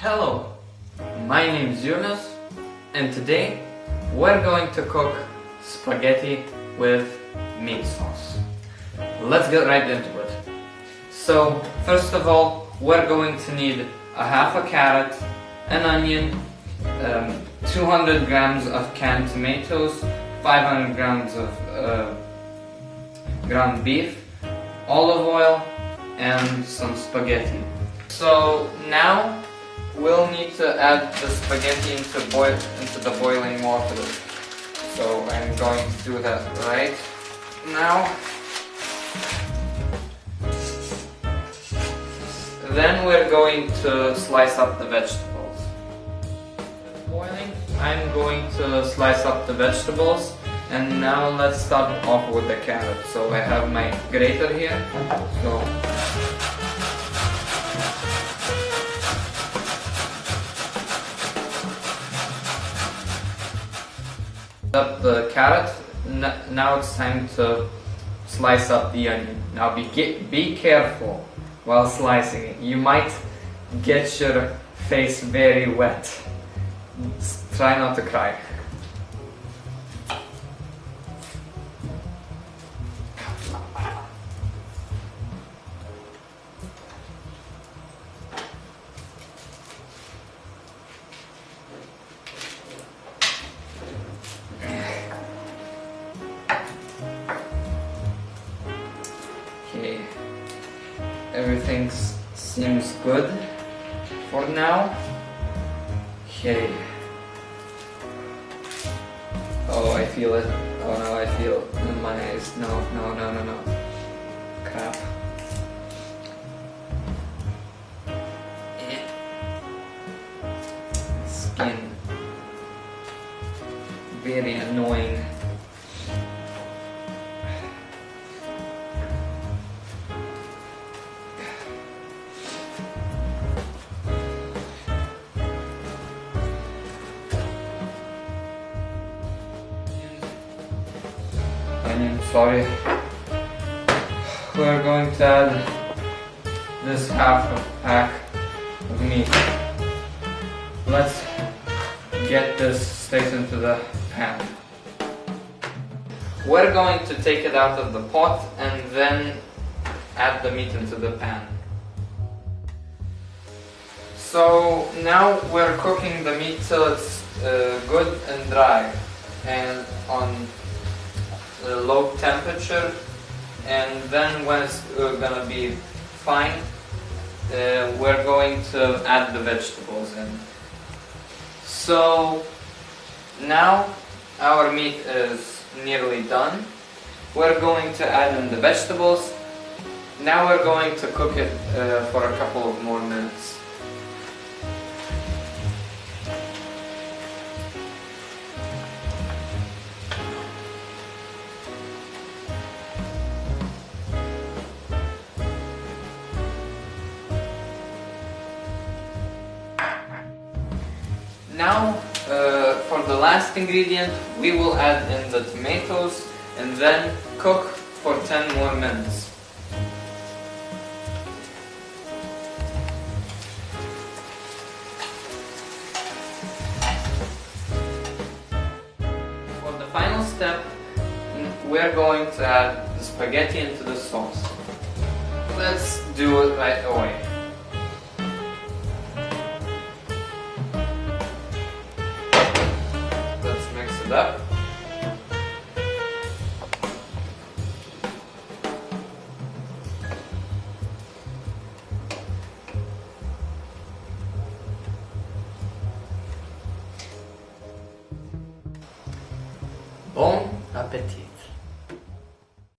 Hello, my name is Julius, and today we're going to cook spaghetti with meat sauce. Let's get right into it. So, first of all, we're going to need half a carrot, an onion, 200 grams of canned tomatoes, 500 grams of ground beef, olive oil, and some spaghetti. So now we'll need to add the spaghetti into the boiling water. So I'm going to do that right now. Then we're going to slice up the vegetables. Boiling, I'm going to slice up the vegetables, and now let's start off with the carrot. So I have my grater here. So up the carrot. Now it's time to slice up the onion. Now be careful while slicing it. You might get your face very wet. Try not to cry. Okay, everything seems good for now. Okay. Oh, I feel it. Oh no, I feel it in my eyes. No. Crap. Skin. Very annoying. Sorry. We're going to add this half a pack of meat. Let's get this straight into the pan. We're going to take it out of the pot and then add the meat into the pan. So now we're cooking the meat till it's good and dry and on low temperature, and then when it's gonna be fine, we're going to add the vegetables in. So now our meat is nearly done. We're going to add in the vegetables. Now we're going to cook it for a couple of more minutes. Now, for the last ingredient, we will add in the tomatoes and then cook for 10 more minutes. For the final step, we're going to add the spaghetti into the sauce. Let's do it right away. Up. Bon appétit.